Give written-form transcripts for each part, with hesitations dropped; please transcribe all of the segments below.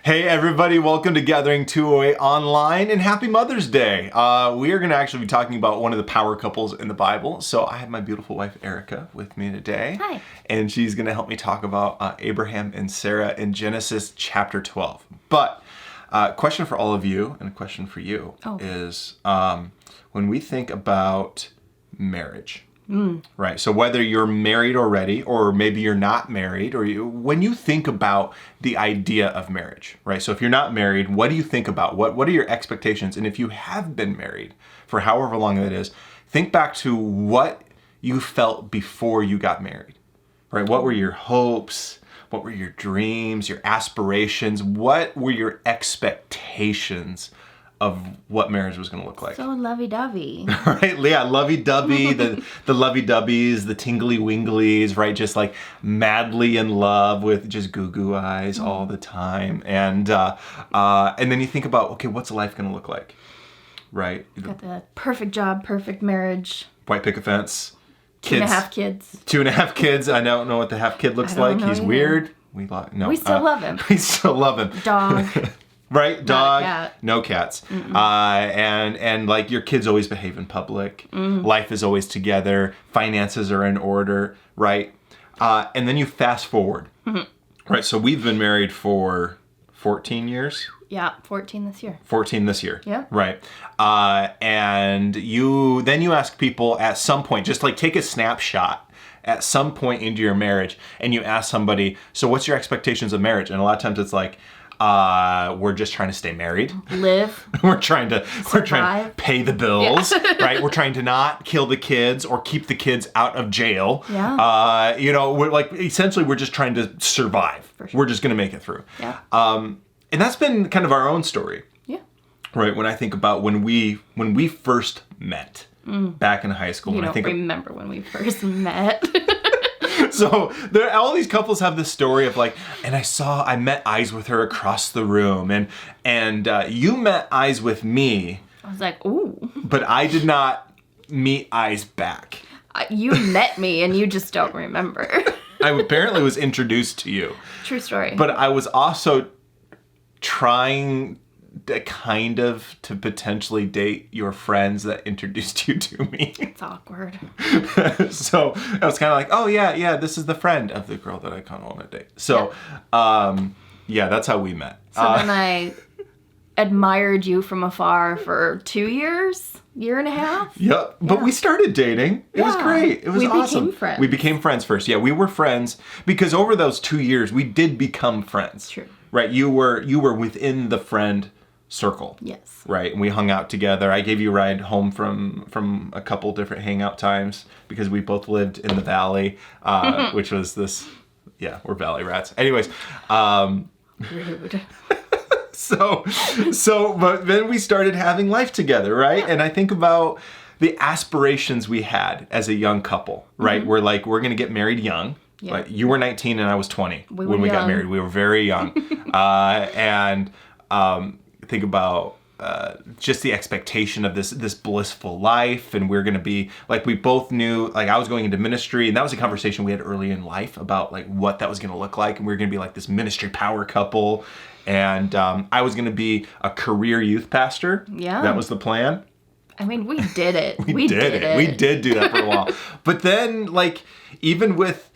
Hey everybody, welcome to Gathering 208 Online and Happy Mother's Day. We are going to actually be talking about one of the power couples in the Bible. So I have my beautiful wife Erica with me today. Hi. And she's going to help me talk about Abraham and Sarah in Genesis chapter 12. But question for all of you and a question for you is when we think about marriage, right? So whether you're married already or maybe you're not married, or when you think about the idea of marriage, right? So if you're not married, what do you think about? What are your expectations? And if you have been married for however long that is, think back to what you felt before you got married, right? What were your hopes? What were your dreams, your aspirations? What were your expectations of what marriage was going to look like? So lovey-dovey. Right? Yeah, lovey-dovey, the lovey-dovey's, the tingly-winglies, right? Just like madly in love with just goo-goo eyes all the time. And then you think about, okay, what's life going to look like? Right? Got the perfect job, perfect marriage. White picket fence. Kids. 2.5 kids. 2.5 kids. I don't know what the half kid looks like. He's either. Weird. We still love him. We still love him. Dog. Right? Dog. Cat. No cats. And like your kids always behave in public. Life is always together. Finances are in order. Right? And then you fast forward. Right? So we've been married for 14 years. Yeah, 14 this year. 14 this year. Yeah. Right. And you ask people at some point, just like take a snapshot at some point into your marriage, and you ask somebody, so what's your expectations of marriage? And a lot of times it's like, we're just trying to stay married. Live. We're trying to pay the bills, right? We're trying to not kill the kids or keep the kids out of jail. Yeah. We're like, essentially we're just trying to survive. For sure. We're just going to make it through. Yeah. And that's been kind of our own story. Yeah. Right, when I think about when we first met back in high school. You don't remember when we first met. So all these couples have this story of like, and I met eyes with her across the room, and you met eyes with me. I was like, ooh. But I did not meet eyes back. You met me and you just don't remember. I apparently was introduced to you. True story. But I was also trying to potentially date your friends that introduced you to me. It's awkward. So I was kind of like, oh yeah, this is the friend of the girl that I kind of want to date. So, that's how we met. So then I admired you from afar for 2 years, year and a half. Yep. But we started dating. It was great. It was awesome. We became friends. We became friends first. Yeah, we were friends because over those 2 years we did become friends. True. Right. You were within the friend circle. Yes. Right. And we hung out together. I gave you a ride home from a couple different hangout times because we both lived in the valley, which was this. Yeah, we're valley rats. Anyways. Rude. But then we started having life together, right? Yeah. And I think about the aspirations we had as a young couple, right? We're going to get married young. Yeah. Like you were 19 and I was 20 when we got married. We were very young. And think about just the expectation of this blissful life. And we're going to be like, we both knew, like I was going into ministry, and that was a conversation we had early in life about like what that was going to look like. And we were going to be like this ministry power couple. And I was going to be a career youth pastor. Yeah. That was the plan. I mean, we did it. We did it. We did do that for a while. But then, like, even with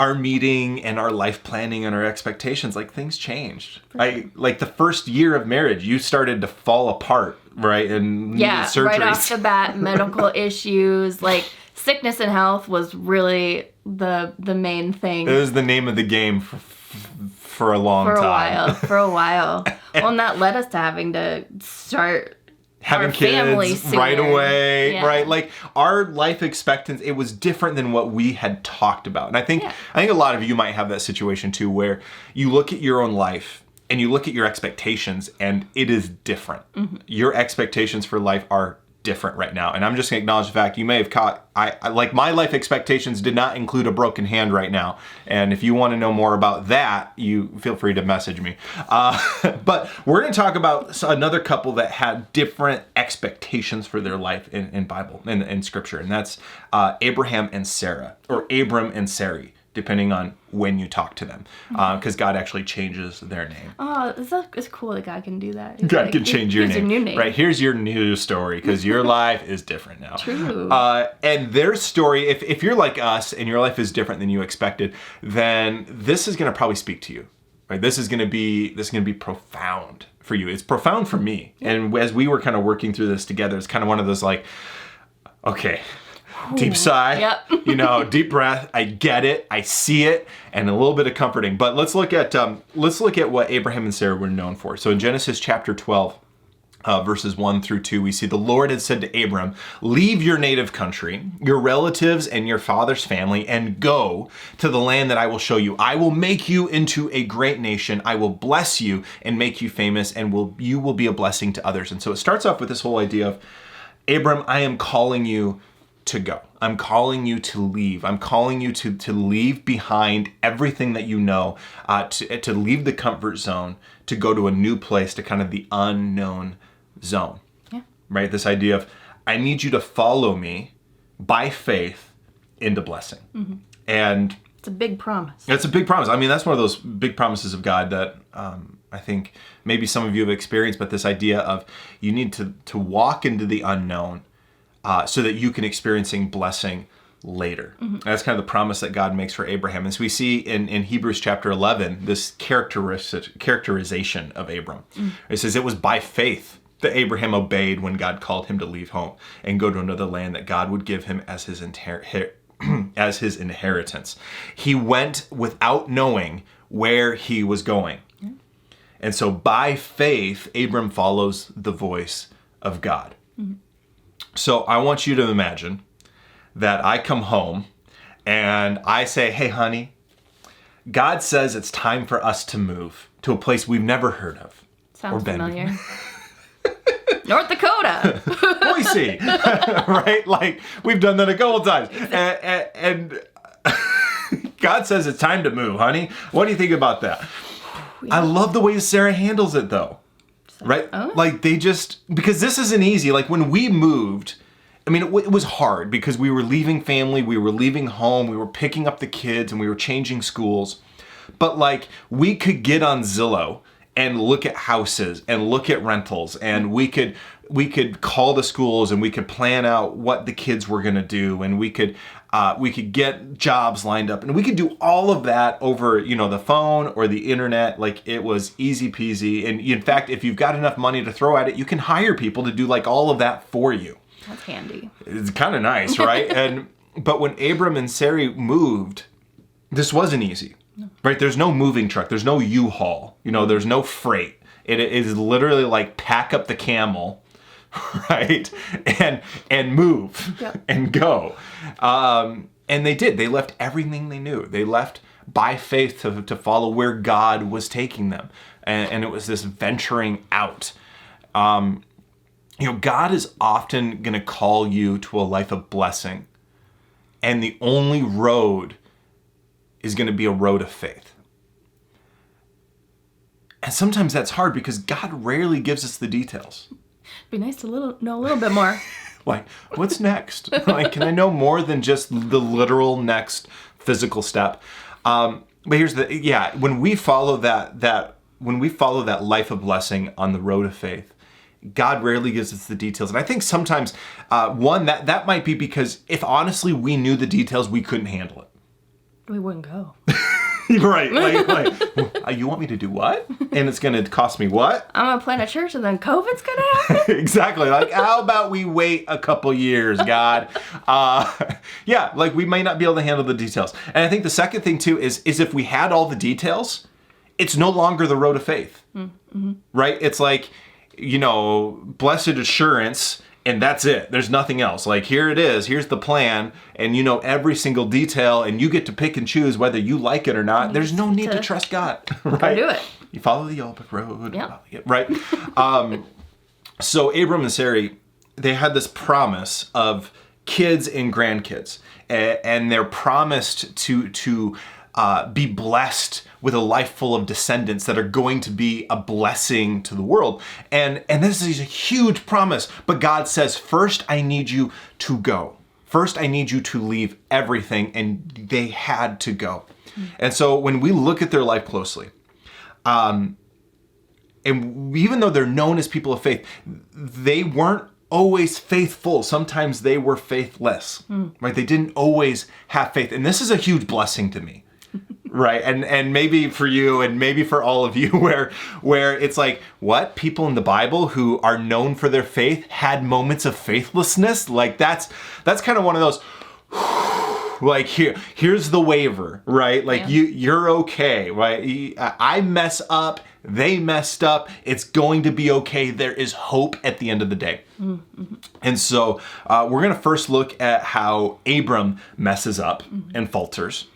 our meeting and our life planning and our expectations, like, things changed. Like, the first year of marriage, you started to fall apart, right? And surgeries. Right off the bat, medical issues, like, sickness and health was really the main thing. It was the name of the game for a long time. For a while. Well, and that led us to having to start having kids right away, right? Like our life expectancy, it was different than what we had talked about. And I think a lot of you might have that situation too, where you look at your own life and you look at your expectations and it is different. Your expectations for life are different right now. And I'm just going to acknowledge the fact you may have caught, I like my life expectations did not include a broken hand right now. And if you want to know more about that, you feel free to message me. But we're going to talk about another couple that had different expectations for their life in Bible, in Scripture. And that's Abraham and Sarah, or Abram and Sarai. depending on when you talk to them, because God actually changes their name. Oh, it's cool that God can do that. He's God can change your here's name. Your new name. Right, here's your new story, because your life is different now. True. And their story, if you're like us and your life is different than you expected, then this is going to probably speak to you. Right, this is going to be profound for you. It's profound for me. Yeah. And as we were kind of working through this together, it's kind of one of those like, okay, deep sigh, yep. Deep breath. I get it. I see it, and a little bit of comforting. But let's look at what Abraham and Sarah were known for. So in Genesis chapter 12, verses 1 through 2, we see the Lord had said to Abram, "Leave your native country, your relatives, and your father's family, and go to the land that I will show you. I will make you into a great nation. I will bless you and make you famous, and you will be a blessing to others." And so it starts off with this whole idea of, Abram, I am calling you to go. I'm calling you to leave. I'm calling you to leave behind everything that you know, to leave the comfort zone, to go to a new place, to kind of the unknown zone. Yeah. Right? This idea of, I need you to follow me by faith into blessing. Mm-hmm. And it's a big promise. It's a big promise. I mean, that's one of those big promises of God that I think maybe some of you have experienced, but this idea of you need to walk into the unknown so that you can experiencing blessing later. Mm-hmm. That's kind of the promise that God makes for Abraham. As we see in Hebrews chapter 11, this characterization of Abram. Mm-hmm. It says it was by faith that Abraham obeyed when God called him to leave home and go to another land that God would give him as his inheritance. He went without knowing where he was going. Mm-hmm. And so by faith, Abram follows the voice of God. Mm-hmm. So I want you to imagine that I come home and I say, "Hey, honey, God says it's time for us to move to a place we've never heard of." Sounds familiar. North Dakota. Boise. Right? Like, we've done that a couple times. And God says it's time to move, honey. What do you think about that? Yeah. I love the way Sarah handles it, though. Right? Oh. Like, because this isn't easy. Like, when we moved, I mean, it was hard because we were leaving family, we were leaving home, we were picking up the kids, and we were changing schools. But, like, we could get on Zillow and look at houses and look at rentals, and we could call the schools and we could plan out what the kids were going to do, and we could get jobs lined up, and we could do all of that over, the phone or the internet. Like, it was easy peasy. And in fact, if you've got enough money to throw at it, you can hire people to do like all of that for you. That's handy. It's kind of nice, right? But when Abram and Sarai moved, this wasn't easy. No. Right? There's no moving truck. There's no U-Haul. There's no freight. It is literally like pack up the camel, right? And move. Yep. And go. And they did. They left everything they knew. They left by faith to follow where God was taking them. And it was this venturing out. God is often going to call you to a life of blessing. And the only road is going to be a road of faith. And sometimes that's hard because God rarely gives us the details. It'd be nice to know a little bit more. Like, what's next? Like, can I know more than just the literal next physical step? But here's when we follow that life of blessing on the road of faith, God rarely gives us the details. And I think sometimes, that might be because if honestly we knew the details, we couldn't handle it. We wouldn't go. Right. Like, you want me to do what? And it's going to cost me what? I'm going to plant a church and then COVID's going to happen? Exactly. Like, how about we wait a couple years, God? We may not be able to handle the details. And I think the second thing, too, is if we had all the details, it's no longer the road of faith. Mm-hmm. Right? It's like, blessed assurance, and that's it. There's nothing else. Like, here it is. Here's the plan. And you know every single detail, and you get to pick and choose whether you like it or not. There's no need to trust God. Right? Go do it. You follow the yellow brick road. Yep. Right? So Abram and Sarai, they had this promise of kids and grandkids. And they're promised to be blessed with a life full of descendants that are going to be a blessing to the world. And this is a huge promise. But God says, first, I need you to go. first I need you to leave everything. And they had to go. And so when we look at their life closely, and even though they're known as people of faith, they weren't always faithful. Sometimes they were faithless, right? They didn't always have faith. And this is a huge blessing to me, right? And maybe for you and maybe for all of you where it's like, what? People in the Bible who are known for their faith had moments of faithlessness? Like that's kind of one of those, like here's the waiver, right? Like you're okay, right? I mess up, they messed up, it's going to be okay. There is hope at the end of the day. Mm-hmm. And so we're going to first look at how Abram messes up and falters.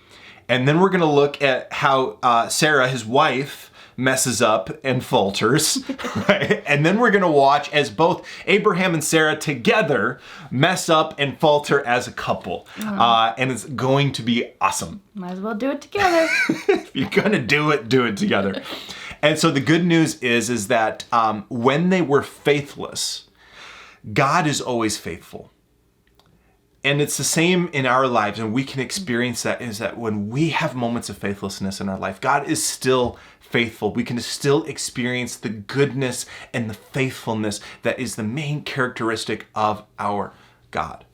And then we're going to look at how Sarah, his wife, messes up and falters, right? And then we're going to watch as both Abraham and Sarah together mess up and falter as a couple. And it's going to be awesome. Might as well do it together. If you're going to do it together. And so the good news is that when they were faithless, God is always faithful. And it's the same in our lives, and we can experience that, is that when we have moments of faithlessness in our life, God is still faithful. We can still experience the goodness and the faithfulness that is the main characteristic of our God.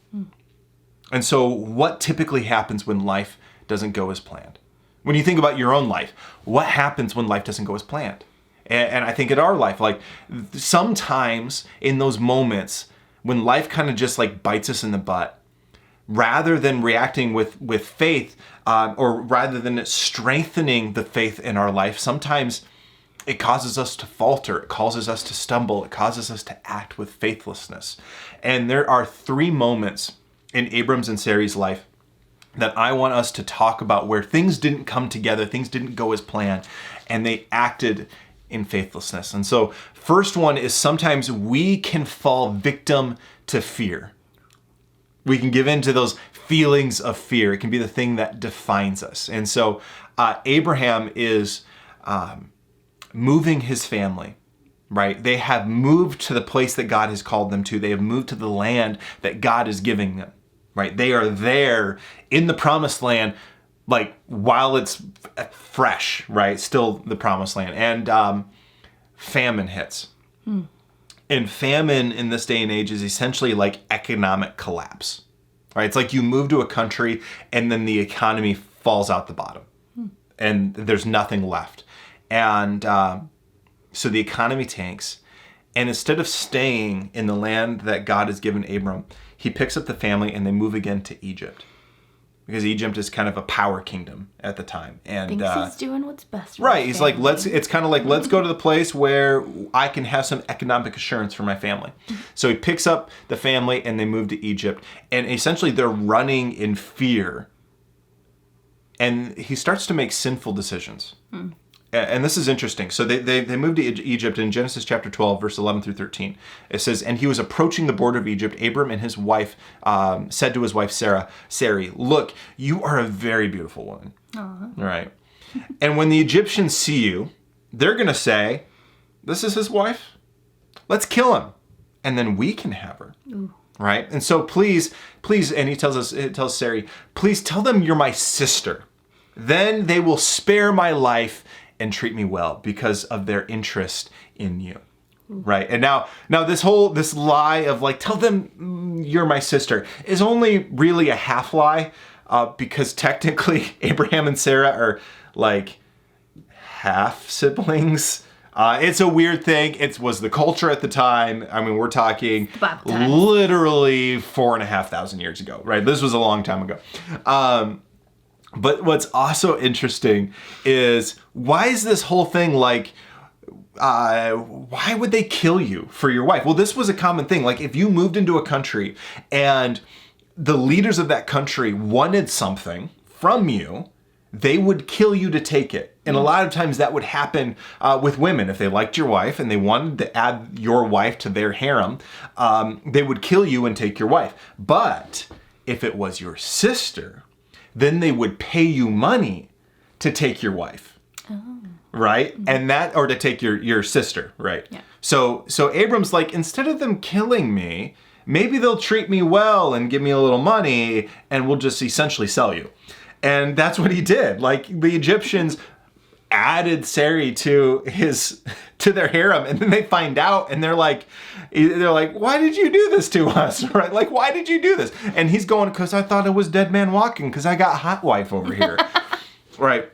And so what typically happens when life doesn't go as planned? When you think about your own life, what happens when life doesn't go as planned? And I think in our life, like sometimes in those moments when life kind of just like bites us in the butt, rather than reacting with faith, or rather than it strengthening the faith in our life, sometimes it causes us to falter, it causes us to stumble, it causes us to act with faithlessness. And there are 3 moments in Abram's and Sarai's life that I want us to talk about where things didn't come together, things didn't go as planned, and they acted in faithlessness. And so first one is sometimes we can fall victim to fear. We can give in to those feelings of fear. It can be the thing that defines us. And so Abraham is moving his family, right? They have moved to the place that God has called them to. They have moved to the land that God is giving them, right? They are there in the promised land, like while it's fresh, right? Still the promised land. And famine hits. And famine in this day and age is essentially like economic collapse, right? It's like you move to a country and then the economy falls out the bottom and there's nothing left. And so the economy tanks. And instead of staying in the land that God has given Abram, he picks up the family and they move again to Egypt. Because Egypt is kind of a power kingdom at the time, and thinks he's doing what's best for right. his He's family. like, it's kind of like, let's go to the place where I can have some economic assurance for my family. So he picks up the family and they move to Egypt, and essentially they're running in fear. And he starts to make sinful decisions. And this is interesting. So they moved to Egypt in Genesis chapter 12, verse 11 through 13. It says, and he was approaching the border of Egypt. Abram and his wife said to his wife Sarai, look, you are a very beautiful woman. All right. And when the Egyptians see you, they're going to say, this is his wife? Let's kill him. And then we can have her. Ooh. Right? And so please, and he tells Sarai, please tell them you're my sister. Then they will spare my life and treat me well because of their interest in you. Right. And now this lie of like, tell them you're my sister is only really a half lie, because technically Abraham and Sarah are like half siblings. It's a weird thing. It was the culture at the time. I mean, we're talking literally 4,500 years ago, right? This was a long time ago. But what's also interesting is, why is this whole thing like, why would they kill you for your wife? Well, this was a common thing. Like if you moved into a country and the leaders of that country wanted something from you, they would kill you to take it. And a lot of times that would happen with women. If they liked your wife and they wanted to add your wife to their harem, they would kill you and take your wife. But if it was your sister, then they would pay you money to take your wife, right? And that, or to take your sister, right? Yeah. So Abram's like, instead of them killing me, maybe they'll treat me well and give me a little money and we'll just essentially sell you. And that's what he did. Like the Egyptians added Sarai to their harem, and then they find out and they're like, why did you do this to us? Right? Like, why did you do this? And he's going, because I thought it was dead man walking, because I got hot wife over here. Right?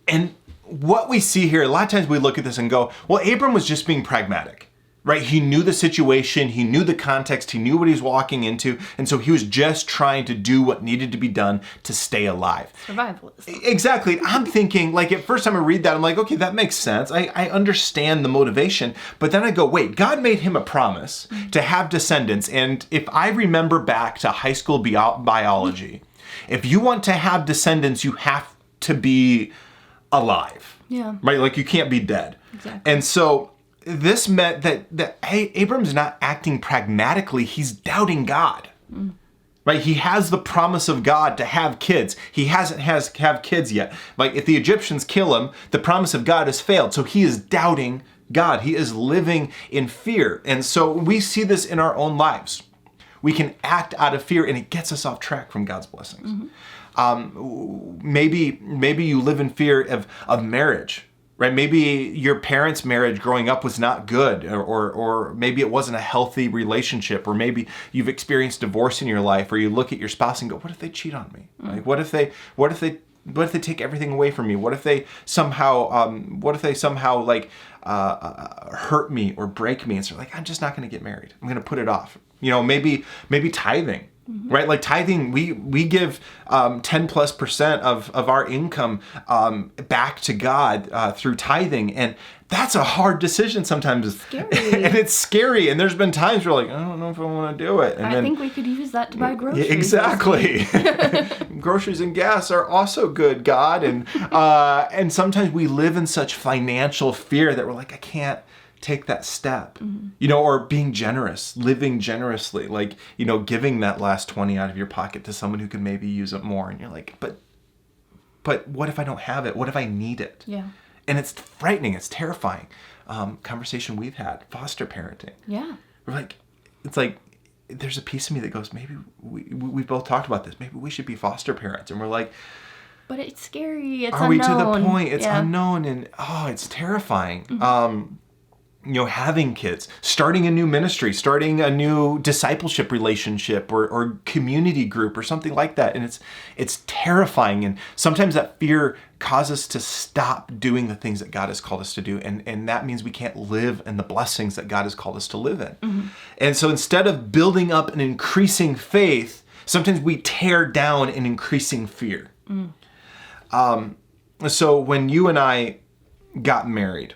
And what we see here, a lot of times we look at this and go, well, Abram was just being pragmatic. Right? He knew the situation, he knew the context, he knew what he was walking into, and so he was just trying to do what needed to be done to stay alive. Survivalism. Exactly. I'm thinking, like, at first time I read that, I'm like, okay, that makes sense. I understand the motivation, but then I go, wait, God made him a promise to have descendants, and if I remember back to high school biology, if you want to have descendants, you have to be alive. Yeah. Right? Like, you can't be dead. Exactly. And so this meant that hey, Abram's not acting pragmatically, he's doubting God. Right? He has the promise of God to have kids. He hasn't have kids yet. Like if the Egyptians kill him, the promise of God has failed. So he is doubting God. He is living in fear. And so we see this in our own lives. We can act out of fear and it gets us off track from God's blessings. Maybe you live in fear of marriage. Right? Maybe your parents' marriage growing up was not good, or maybe it wasn't a healthy relationship, or maybe you've experienced divorce in your life, or you look at your spouse and go, what if they cheat on me? Like, what if they take everything away from me? What if they somehow like hurt me or break me? And so like, I'm just not going to get married. I'm going to put it off. You know, maybe tithing. Right? Like tithing, we give 10+% of our income back to God through tithing. And that's a hard decision sometimes. Scary. And it's scary. And there's been times where like, I don't know if I want to do it. And I think we could use that to buy groceries. Exactly. Groceries and gas are also good, God. And sometimes we live in such financial fear that we're like, I can't take that step, you know, or being generous, living generously, like, you know, giving that last 20 out of your pocket to someone who could maybe use it more. And you're like, but what if I don't have it? What if I need it? Yeah. And it's frightening. It's terrifying. Conversation we've had, foster parenting. Yeah. We're like, it's like, there's a piece of me that goes, maybe we both talked about this. Maybe we should be foster parents. And we're like, but it's scary. It's are unknown. we to the point? It's unknown. And it's terrifying. You know, having kids, starting a new ministry, starting a new discipleship relationship or community group or something like that. And it's terrifying. And sometimes that fear causes us to stop doing the things that God has called us to do. And that means we can't live in the blessings that God has called us to live in. And so instead of building up an increasing faith, sometimes we tear down an increasing fear. So when you and I got married,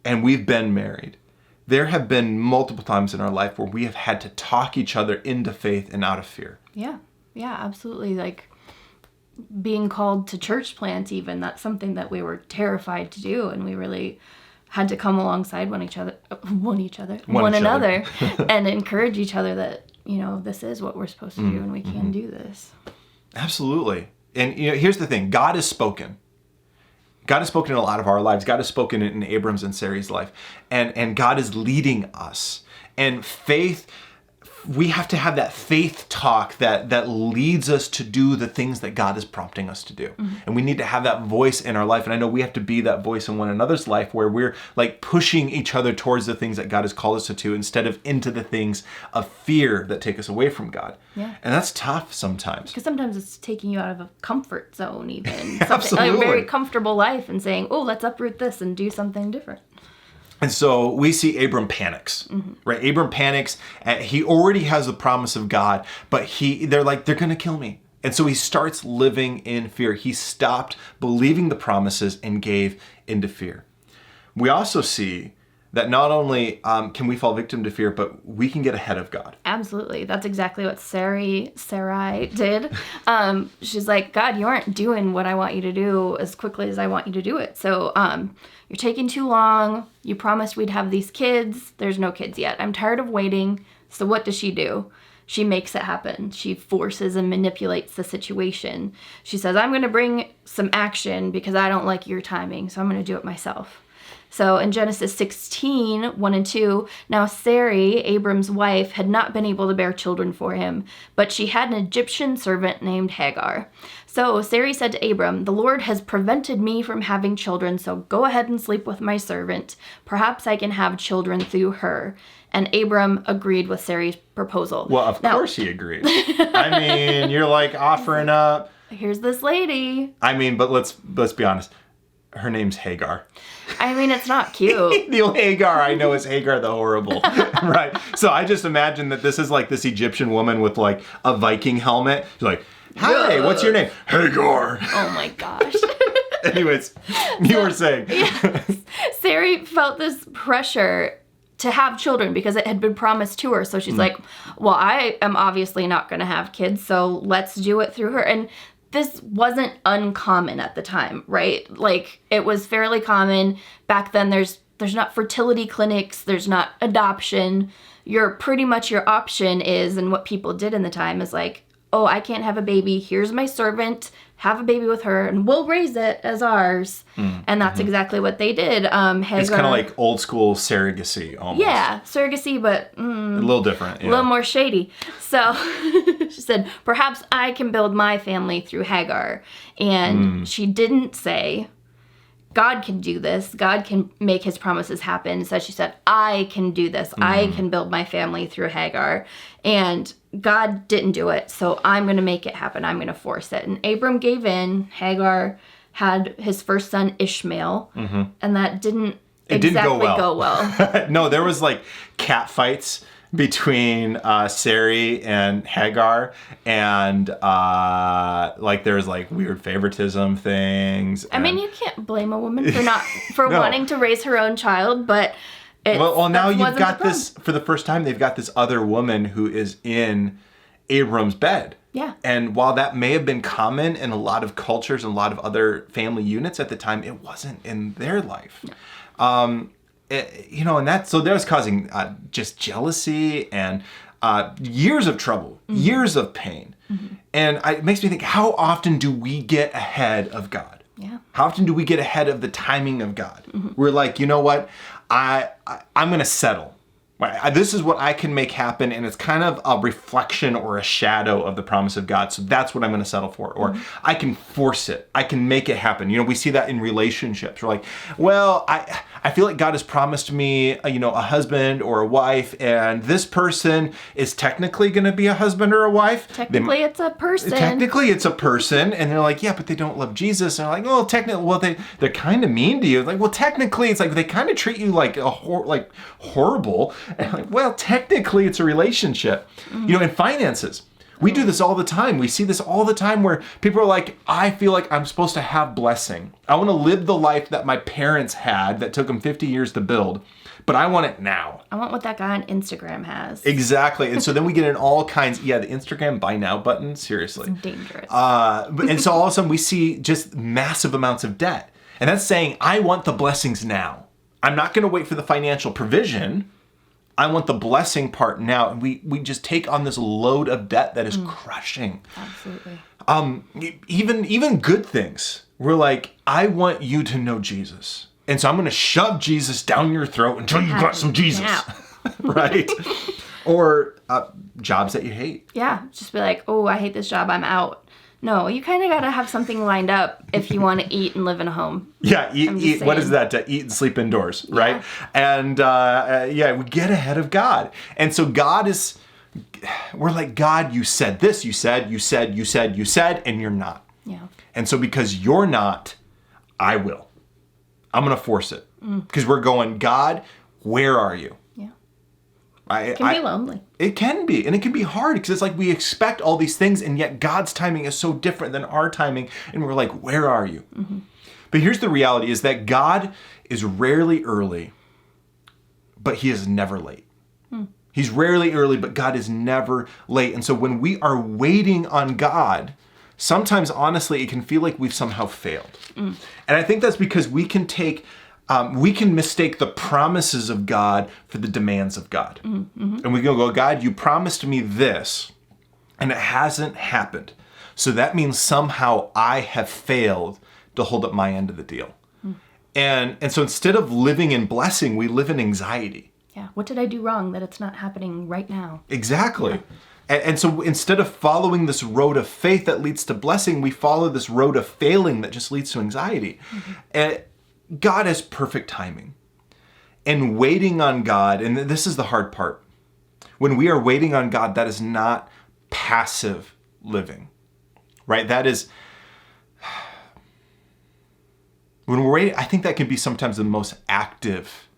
and we've been married, there have been multiple times in our life where we have had to talk each other into faith and out of fear. Yeah, absolutely. Like being called to church plant even, that's something that we were terrified to do, and we really had to come alongside one another and encourage each other that, you know, this is what we're supposed to do and we can do this. Absolutely. And you know, here's the thing, God has spoken. God has spoken in a lot of our lives. God has spoken in Abram's and Sarai's life. And God is leading us. And faith, we have to have that faith talk that leads us to do the things that God is prompting us to do. And we need to have that voice in our life. And I know we have to be that voice in one another's life where we're like pushing each other towards the things that God has called us to instead of into the things of fear that take us away from God. Yeah. And that's tough sometimes. Because sometimes it's taking you out of a comfort zone even. Absolutely. Like a very comfortable life and saying, oh, let's uproot this and do something different. And so we see Abram panics, right? Abram panics. He already has the promise of God, but they're like, they're going to kill me. And so he starts living in fear. He stopped believing the promises and gave into fear. We also see that not only can we fall victim to fear, but we can get ahead of God. Absolutely. That's exactly what Sarai did. She's like, God, you aren't doing what I want you to do as quickly as I want you to do it. So you're taking too long. You promised we'd have these kids. There's no kids yet. I'm tired of waiting. So what does she do? She makes it happen. She forces and manipulates the situation. She says, I'm going to bring some action because I don't like your timing, so I'm going to do it myself. So in Genesis 16, 1 and 2, now Sarai, Abram's wife, had not been able to bear children for him, but she had an Egyptian servant named Hagar. So Sarai said to Abram, "The Lord has prevented me from having children, so go ahead and sleep with my servant. Perhaps I can have children through her." And Abram agreed with Sarai's proposal. Well, of course he agreed. I mean, you're like offering up. Here's this lady. I mean, but let's be honest. Her name's Hagar. I mean, it's not cute. The only Hagar I know is Hagar the Horrible, right? So I just imagine that this is like this Egyptian woman with like a Viking helmet. She's like, "Hi, what's your name?" Hagar. Oh my gosh. Anyways, you were saying. Yes. Sarai felt this pressure to have children because it had been promised to her. So she's like, well, I am obviously not going to have kids, so let's do it through her. And this wasn't uncommon at the time, right? Like, it was fairly common. Back then, there's not fertility clinics, there's not adoption. Your option is, and what people did in the time is like, oh, I can't have a baby, here's my servant, have a baby with her, and we'll raise it as ours. And that's exactly what they did. Hagar, it's kind of like old school surrogacy almost. Yeah, surrogacy, but a little different. Yeah. A little more shady. So she said, perhaps I can build my family through Hagar. And she didn't say, God can do this. God can make his promises happen. So she said, I can do this. I can build my family through Hagar. And God didn't do it, so I'm going to make it happen. I'm going to force it. And Abram gave in. Hagar had his first son, Ishmael. And that didn't go well. No, there was like cat fights between Sarai and Hagar, and like there's like weird favoritism things. I mean, you can't blame a woman for No. wanting to raise her own child, but well, now you've got this for the first time. They've got this other woman who is in Abram's bed. Yeah. And while that may have been common in a lot of cultures and a lot of other family units at the time, it wasn't in their life. No. And so that was causing just jealousy and years of trouble, years of pain. And it makes me think, how often do we get ahead of God? Yeah. How often do we get ahead of the timing of God? We're like, you know what? I'm going to settle. This is what I can make happen, and it's kind of a reflection or a shadow of the promise of God. So that's what I'm going to settle for. Or I can force it. I can make it happen. We see that in relationships. We're like, well, I feel like God has promised me, a husband or a wife, and this person is technically going to be a husband or a wife. Technically, it's a person. Technically, it's a person, and they're like, yeah, but they don't love Jesus. And they're like, well, technically, they're kind of mean to you. Like, well, technically, it's like they kind of treat you like horrible. And like, well, technically, it's a relationship. In finances. We do this all the time. We see this all the time where people are like, I feel like I'm supposed to have blessing. I want to live the life that my parents had that took them 50 years to build, but I want it now. I want what that guy on Instagram has. Exactly. And so then we get in all kinds, the Instagram buy now button, seriously. It's dangerous. And so all of a sudden we see just massive amounts of debt. And that's saying, I want the blessings now. I'm not going to wait for the financial provision. I want the blessing part now. And we just take on this load of debt that is crushing. Absolutely. Even good things. We're like, I want you to know Jesus. And so I'm going to shove Jesus down your throat until you got some Jesus. Right? Or jobs that you hate. Yeah. Just be like, oh, I hate this job. I'm out. No, you kind of got to have something lined up if you want to eat and live in a home. Yeah, eat. What is that? To eat and sleep indoors, right? And we get ahead of God. And so we're like, God, you said this, you said, and you're not. Yeah. And so because you're not, I will. I'm going to force it. Because we're going, God, where are you? It can be lonely. It can be. And it can be hard because it's like we expect all these things and yet God's timing is so different than our timing. And we're like, where are you? But here's the reality is that God is rarely early, but he is never late. He's rarely early, but God is never late. And so when we are waiting on God, sometimes honestly, it can feel like we've somehow failed. And I think that's because we can mistake the promises of God for the demands of God. And we go, God, you promised me this, and it hasn't happened. So that means somehow I have failed to hold up my end of the deal. And so instead of living in blessing, we live in anxiety. Yeah. What did I do wrong that it's not happening right now? Exactly. Yeah. And so instead of following this road of faith that leads to blessing, we follow this road of failing that just leads to anxiety. And God has perfect timing. And waiting on God, and this is the hard part. When we are waiting on God, that is not passive living, right? That is, when we're waiting, I think that can be sometimes the most active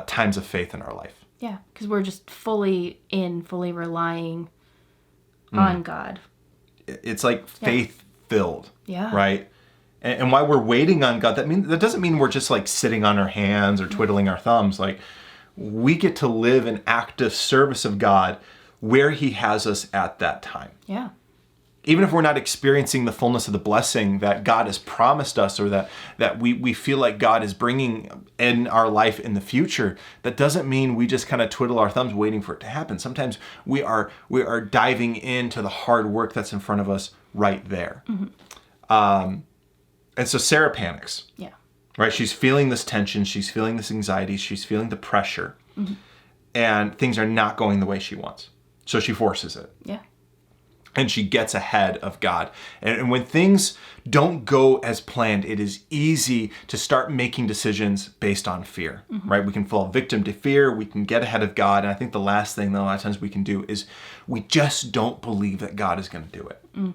times of faith in our life. Yeah, because we're just fully relying on God. It's like faith-filled, Yeah. right? And while we're waiting on God, that doesn't mean we're just like sitting on our hands or twiddling our thumbs. Like, we get to live in active service of God where he has us at that time. Yeah. Even if we're not experiencing the fullness of the blessing that God has promised us, or that we feel like God is bringing in our life in the future, that doesn't mean we just kind of twiddle our thumbs waiting for it to happen. Sometimes we are diving into the hard work that's in front of us right there. And so Sarah panics. Yeah. Right? She's feeling this tension. She's feeling this anxiety. She's feeling the pressure. And things are not going the way she wants. So she forces it. Yeah. And she gets ahead of God. And when things don't go as planned, it is easy to start making decisions based on fear, right? We can fall victim to fear. We can get ahead of God. And I think the last thing that a lot of times we can do is we just don't believe that God is going to do it.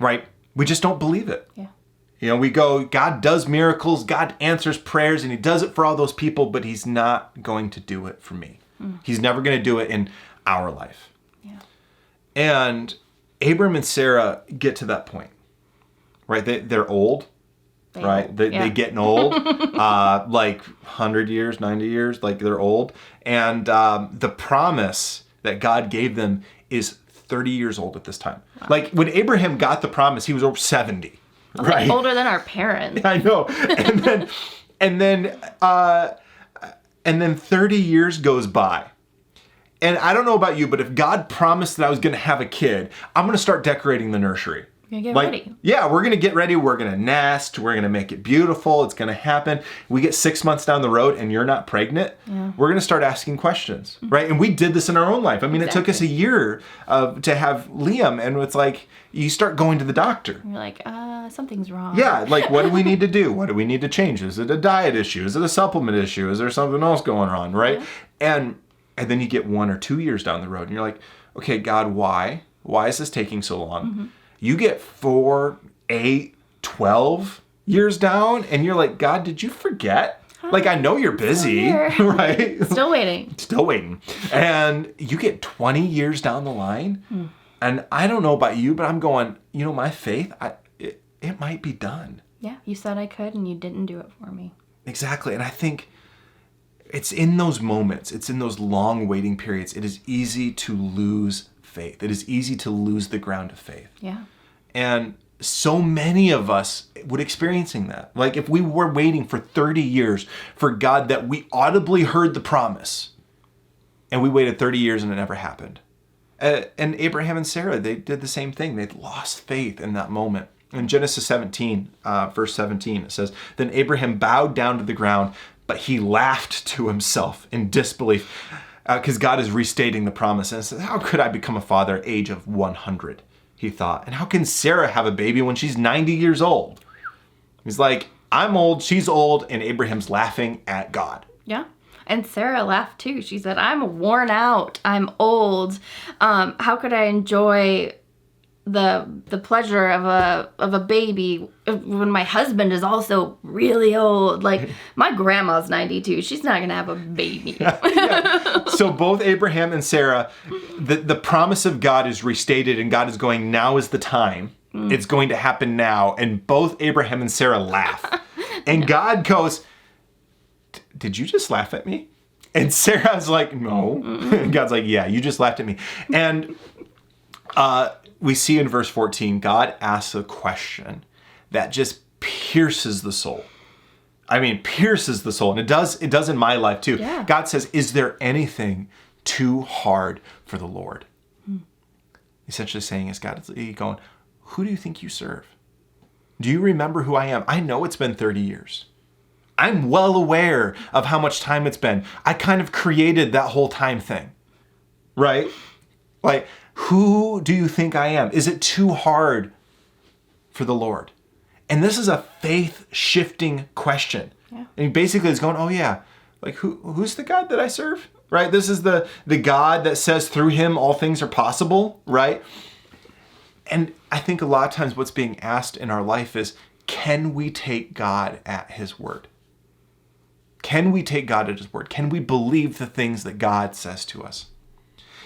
Right? We just don't believe it. Yeah. You know, we go, God does miracles, God answers prayers, and he does it for all those people, but he's not going to do it for me. He's never going to do it in our life. Yeah. And Abram and Sarah get to that point, right? They're old, right? They're getting old, like 100 years, 90 years, like they're old. And the promise that God gave them is 30 years old at this time. Wow. Like when Abraham got the promise, he was over 70. Right. Like older than our parents. I know. And then 30 years goes by. And I don't know about you, but if God promised that I was going to have a kid, I'm going to start decorating the nursery. You're going to get ready. Yeah, we're going to get ready. We're going to nest. We're going to make it beautiful. It's going to happen. We get 6 months down the road and you're not pregnant. Yeah. We're going to start asking questions, right? And we did this in our own life. I mean, It took us a year to have Liam. And it's like, you start going to the doctor. You're like, something's wrong. Yeah, like what do we need to do? What do we need to change? Is it a diet issue? Is it a supplement issue? Is there something else going on, right? Yeah. And then you get 1 or 2 years down the road and you're like, okay, God, why? Why is this taking so long? You get 4, 8, 12 years down and you're like, God, did you forget? Like, I know you're busy, right? Still waiting. Still waiting. And you get 20 years down the line. And I don't know about you, but I'm going, my faith, it might be done. Yeah, you said I could and you didn't do it for me. Exactly. And I think it's in those moments, it's in those long waiting periods, it is easy to lose faith. It is easy to lose the ground of faith. Yeah. And so many of us would experiencing that. Like if we were waiting for 30 years for God that we audibly heard the promise and we waited 30 years and it never happened. And Abraham and Sarah, they did the same thing. They lost faith in that moment. In Genesis 17, verse 17, it says, "Then Abraham bowed down to the ground, but he laughed to himself in disbelief," because God is restating the promise. And it says, "How could I become a father at age of 100? He thought. "And how can Sarah have a baby when she's 90 years old?" He's like, I'm old, she's old, and Abraham's laughing at God. Yeah. And Sarah laughed too. She said, "I'm worn out. I'm old. How could I enjoy the pleasure of a baby when my husband is also really old? Like, my grandma's 92. She's not gonna have a baby." Yeah. So both Abraham and Sarah, the promise of God is restated, and God is going, now is the time. It's going to happen now. And both Abraham and Sarah laugh. And God goes, "Did you just laugh at me?" And Sarah's like, "No." And God's like, "Yeah, you just laughed at me." And we see in verse 14, God asks a question that just pierces the soul. I mean, pierces the soul. And it does in my life too. Yeah. God says, "Is there anything too hard for the Lord?" Essentially saying is God is going, who do you think you serve? Do you remember who I am? I know it's been 30 years. I'm well aware of how much time it's been. I kind of created that whole time thing, right? Like, who do you think I am? Is it too hard for the Lord? And this is a faith-shifting question. Yeah. And he basically is going, oh yeah, like who's the God that I serve? Right? This is the God that says through him all things are possible, right? And I think a lot of times what's being asked in our life is, can we take God at his word? Can we take God at his word? Can we believe the things that God says to us?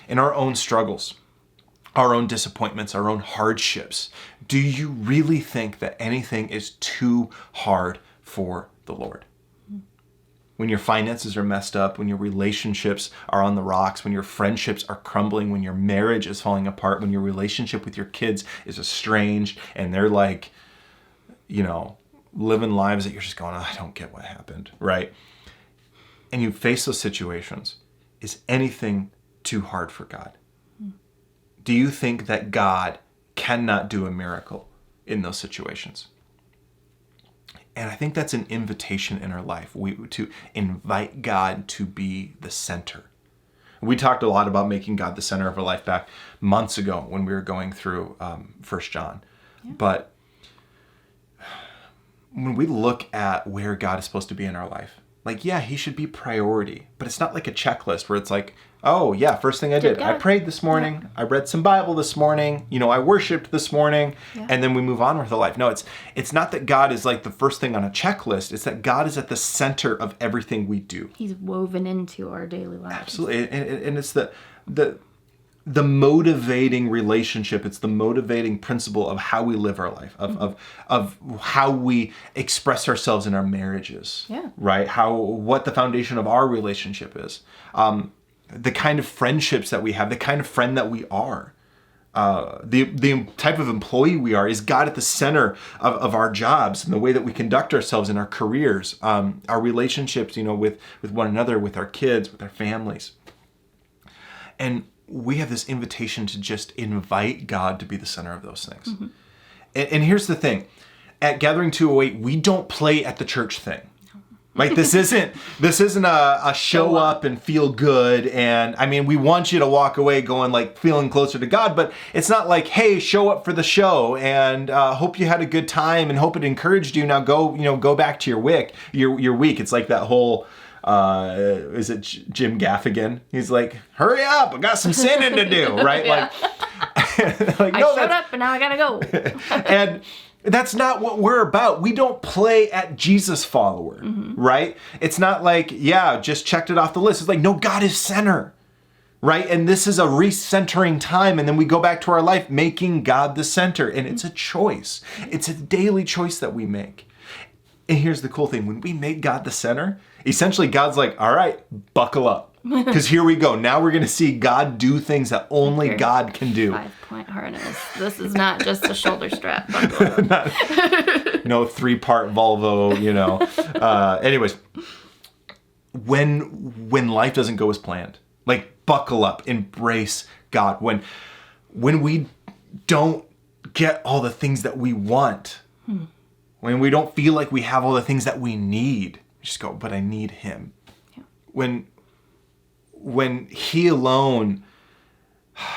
In our own struggles, our own disappointments, our own hardships, do you really think that anything is too hard for the Lord? When your finances are messed up, when your relationships are on the rocks, when your friendships are crumbling, when your marriage is falling apart, when your relationship with your kids is estranged and they're like, living lives that you're just going, oh, I don't get what happened, right? And you face those situations. Is anything too hard for God? Do you think that God cannot do a miracle in those situations? And I think that's an invitation in our life, to invite God to be the center. We talked a lot about making God the center of our life back months ago when we were going through 1 John. Yeah. But when we look at where God is supposed to be in our life, like, yeah, he should be priority, but it's not like a checklist where it's like, oh yeah, first thing I did, I prayed this morning, yeah. I read some Bible this morning, I worshiped this morning, yeah. And then we move on with the life. No, it's not that God is like the first thing on a checklist. It's that God is at the center of everything we do. He's woven into our daily lives. Absolutely, and it's the motivating relationship. It's the motivating principle of how we live our life, of how we express ourselves in our marriages, yeah. Right? What the foundation of our relationship is, the kind of friendships that we have, the kind of friend that we are, the type of employee we are. Is God at the center of our jobs and the way that we conduct ourselves in our careers, our relationships, with one another, with our kids, with our families, and we have this invitation to just invite God to be the center of those things. Mm-hmm. And here's the thing. At Gathering 208, we don't play at the church thing. Like, this isn't a show up and feel good. And I mean, we want you to walk away going like feeling closer to God, but it's not like, hey, show up for the show and hope you had a good time and hope it encouraged you. Now go back to your week. It's like that whole, is it Jim Gaffigan? He's like, hurry up, I got some sinning to do, right? Yeah. Like, no, I showed up and now I gotta go. And that's not what we're about. We don't play at Jesus follower, mm-hmm. right? It's not like, yeah, just checked it off the list. It's like, no, God is center, right? And this is a recentering time. And then we go back to our life making God the center. And it's a choice. It's a daily choice that we make. And here's the cool thing. When we make God the center, essentially God's like, all right, buckle up. Because here we go. Now we're going to see God do things that only God can do. 5-point harness. This is not just a shoulder strap. Buckle up. No 3-part Volvo, Anyways, when life doesn't go as planned, like, buckle up, embrace God. When we don't get all the things that we want, when we don't feel like we have all the things that we need, just go, but I need him. Yeah. When he alone,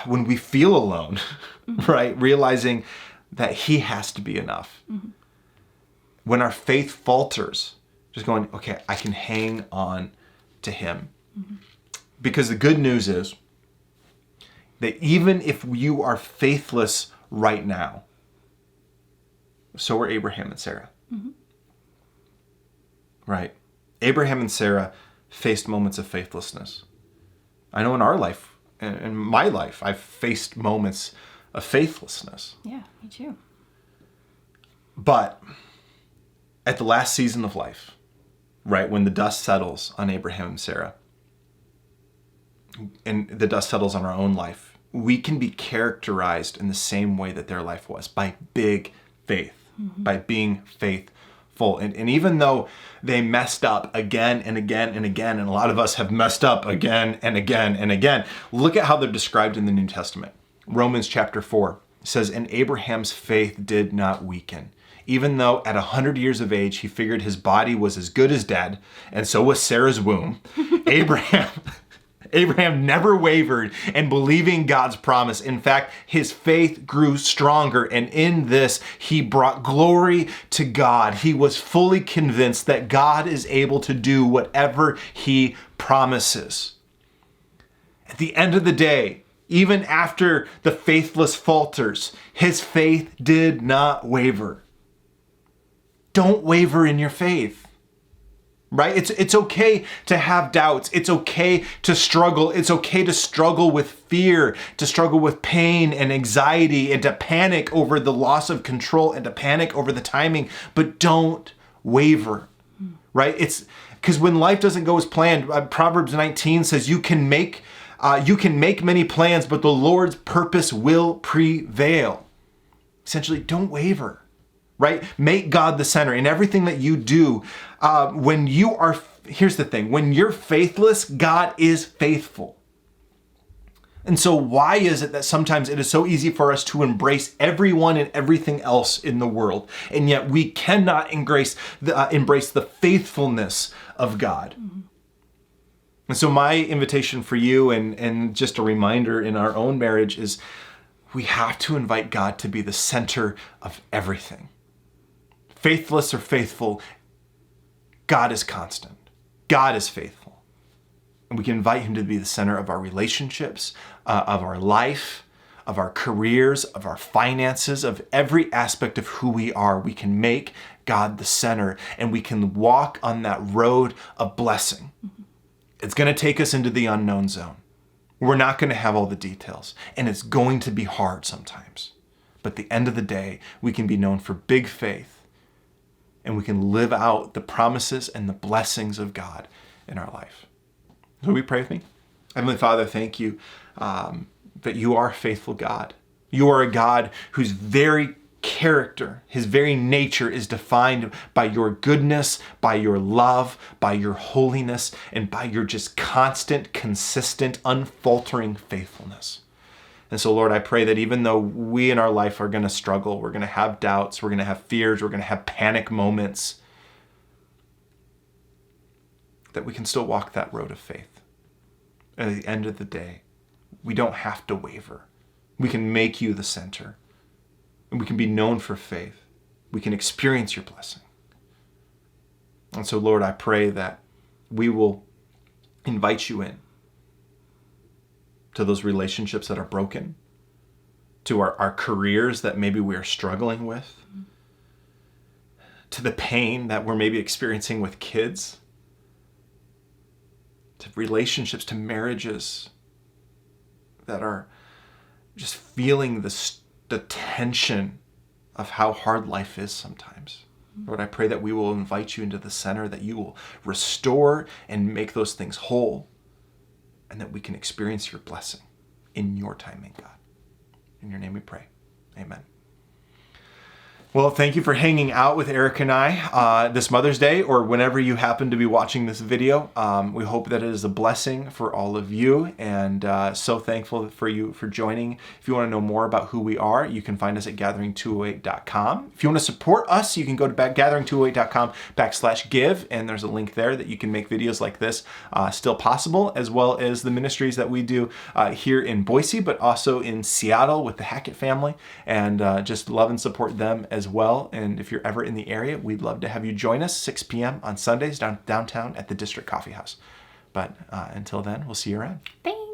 when we feel alone, mm-hmm. right? Realizing that he has to be enough. Mm-hmm. When our faith falters, just going, okay, I can hang on to him. Mm-hmm. Because the good news is that even if you are faithless right now, so were Abraham and Sarah. Mm-hmm. Right? Abraham and Sarah faced moments of faithlessness. I know in our life, in my life, I've faced moments of faithlessness. Yeah, me too. But at the last season of life, right, when the dust settles on Abraham and Sarah, and the dust settles on our own life, we can be characterized in the same way that their life was, by big faith, mm-hmm. by being faithful. And even though they messed up again and again and again, and a lot of us have messed up again and again and again, look at how they're described in the New Testament. Romans chapter 4 says, and Abraham's faith did not weaken, even though at 100 years of age, he figured his body was as good as dead, and so was Sarah's womb, Abraham never wavered in believing God's promise. In fact, his faith grew stronger, and in this, he brought glory to God. He was fully convinced that God is able to do whatever he promises. At the end of the day, even after the faithless falters, his faith did not waver. Don't waver in your faith. Right? It's okay to have doubts. It's okay to struggle. It's okay to struggle with fear, to struggle with pain and anxiety, and to panic over the loss of control, and to panic over the timing, but don't waver. Right? It's because when life doesn't go as planned, Proverbs 19 says you can make many plans, but the Lord's purpose will prevail. Essentially, don't waver. Right? Make God the center in everything that you do. Here's the thing, when you're faithless, God is faithful. And so why is it that sometimes it is so easy for us to embrace everyone and everything else in the world, and yet we cannot embrace the faithfulness of God? Mm-hmm. And so my invitation for you, and just a reminder in our own marriage, is we have to invite God to be the center of everything. Faithless or faithful, God is constant. God is faithful. And we can invite him to be the center of our relationships, of our life, of our careers, of our finances, of every aspect of who we are. We can make God the center, and we can walk on that road of blessing. Mm-hmm. It's going to take us into the unknown zone. We're not going to have all the details, and it's going to be hard sometimes. But at the end of the day, we can be known for big faith, and we can live out the promises and the blessings of God in our life. So will you pray with me? Heavenly Father, thank you that you are a faithful God. You are a God whose very character, his very nature is defined by your goodness, by your love, by your holiness, and by your just constant, consistent, unfaltering faithfulness. And so, Lord, I pray that even though we in our life are going to struggle, we're going to have doubts, we're going to have fears, we're going to have panic moments, that we can still walk that road of faith. And at the end of the day, we don't have to waver. We can make you the center. And we can be known for faith. We can experience your blessing. And so, Lord, I pray that we will invite you in to those relationships that are broken, to our careers that maybe we are struggling with, to the pain that we're maybe experiencing with kids, to relationships, to marriages that are just feeling the tension of how hard life is sometimes. Lord, I pray that we will invite you into the center, that you will restore and make those things whole, and that we can experience your blessing in your timing, God. In your name we pray. Amen. Well, thank you for hanging out with Eric and I this Mother's Day, or whenever you happen to be watching this video. We hope that it is a blessing for all of you, and so thankful for you for joining. If you want to know more about who we are, you can find us at gathering208.com. If you want to support us, you can go to gathering208.com/give, and there's a link there that you can make videos like this still possible, as well as the ministries that we do here in Boise, but also in Seattle with the Hackett family, and just love and support them as well. And if you're ever in the area, we'd love to have you join us 6 p.m. on Sundays downtown at the District Coffee House. But until then, we'll see you around. Thanks.